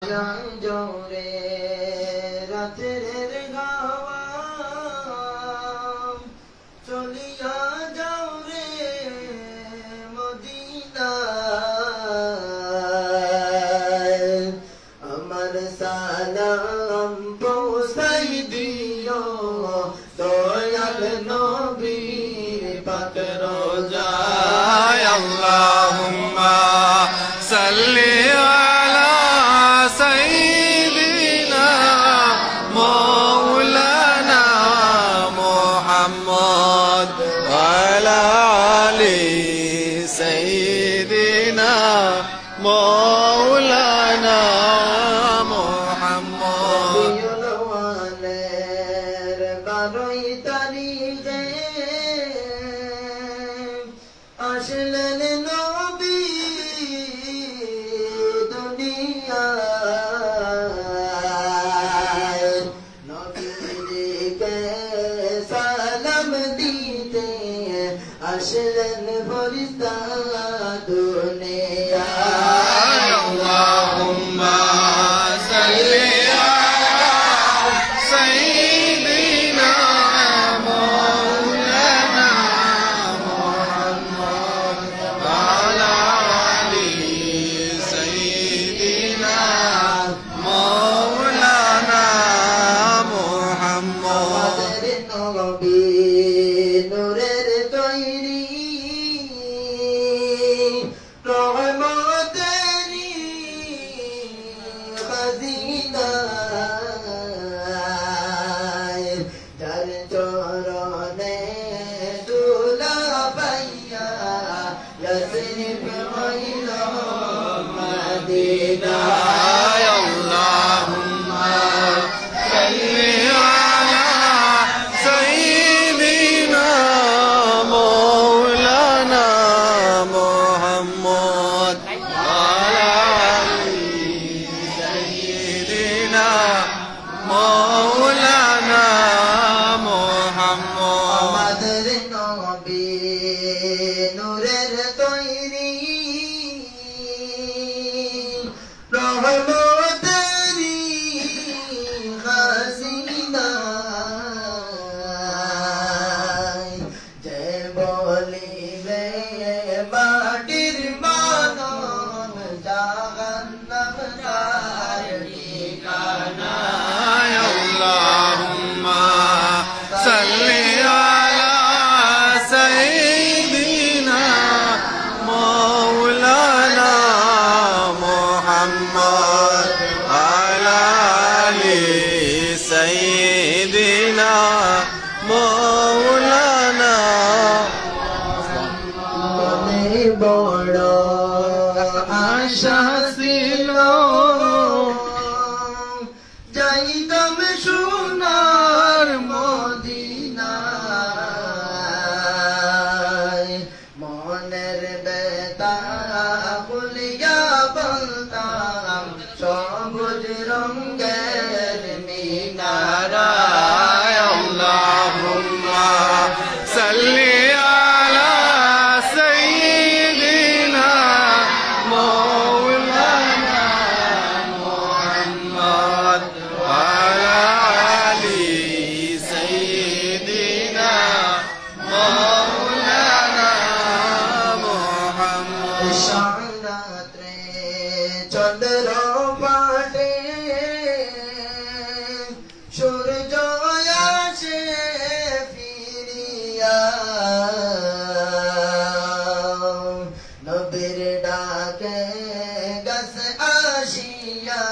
যায় জোরে রাতের গাওয়া চলিয়া যাও রে মদিনায় আমার সালাম পৌঁছাই দিও দয়াল নবীর পাক রোজায় আল্লাহুম্মা সাল্লি আলা সাইয়্যিদিনা মাওলানা মুহাম্মদ ওয়া আলা আলি সাইয়্যিদিনা মাওলানা মুহাম্মদ রবিউল বারোই তারিখে আসলেন নবী দুনিয়ায় নবীকে সালাম দিতে আসলেন ফরিস্তা দুনিয়ায় আল্লাহুম্মা সাল্লি আলা সাইয়্যিদিনা মাওলানা মুহাম্মদ ওয়া আলা আলি সাইয়্যিদিনা মাওলানা মুহাম্মদ আমাদের নবী নূরের তৈরি রহমতেরি খাজিনা যার চরণে দুলা পাইয়া ইয়াসরিফ হইল মদিনা আল্লাহুম্মা সাল্লি আলা সাইয়্যিদিনা মাওলানা মুহাম্মদ ওয়া আলা আলি সাইয়্যিদিনা মাওলানা মুহাম্মদ আমাদের নবী নূরের তৈরি রহমতেরি খাজিনা যে বলিবে মাটির বানন জাহান্নাম তার ঠিকানা আল্লাহুম্মা সাল্লি আলা সাইয়্যিদিনা মাওলানা মুহাম্মদ আলা আলি সাইয়্যিদিনা মাওলানা মনে বড় আশা ছিল যাইতাম সোনার মদিনায় মনের বেতা খুলিয়া বলতাম সবুজ রঙের মিনারায় আল্লাহুম্মা সাল্লি আলা সাইয়্যিদিনা মাওলানা মুহাম্মদ ওয়া আলা আলি সাইয়্যিদিনা মাওলানা মুহাম্মদ শাহরাত্রে চন্দ্র পাটে সূর্য আসে ফিরিয়া নবীর ডাকে গাছ আসিয়া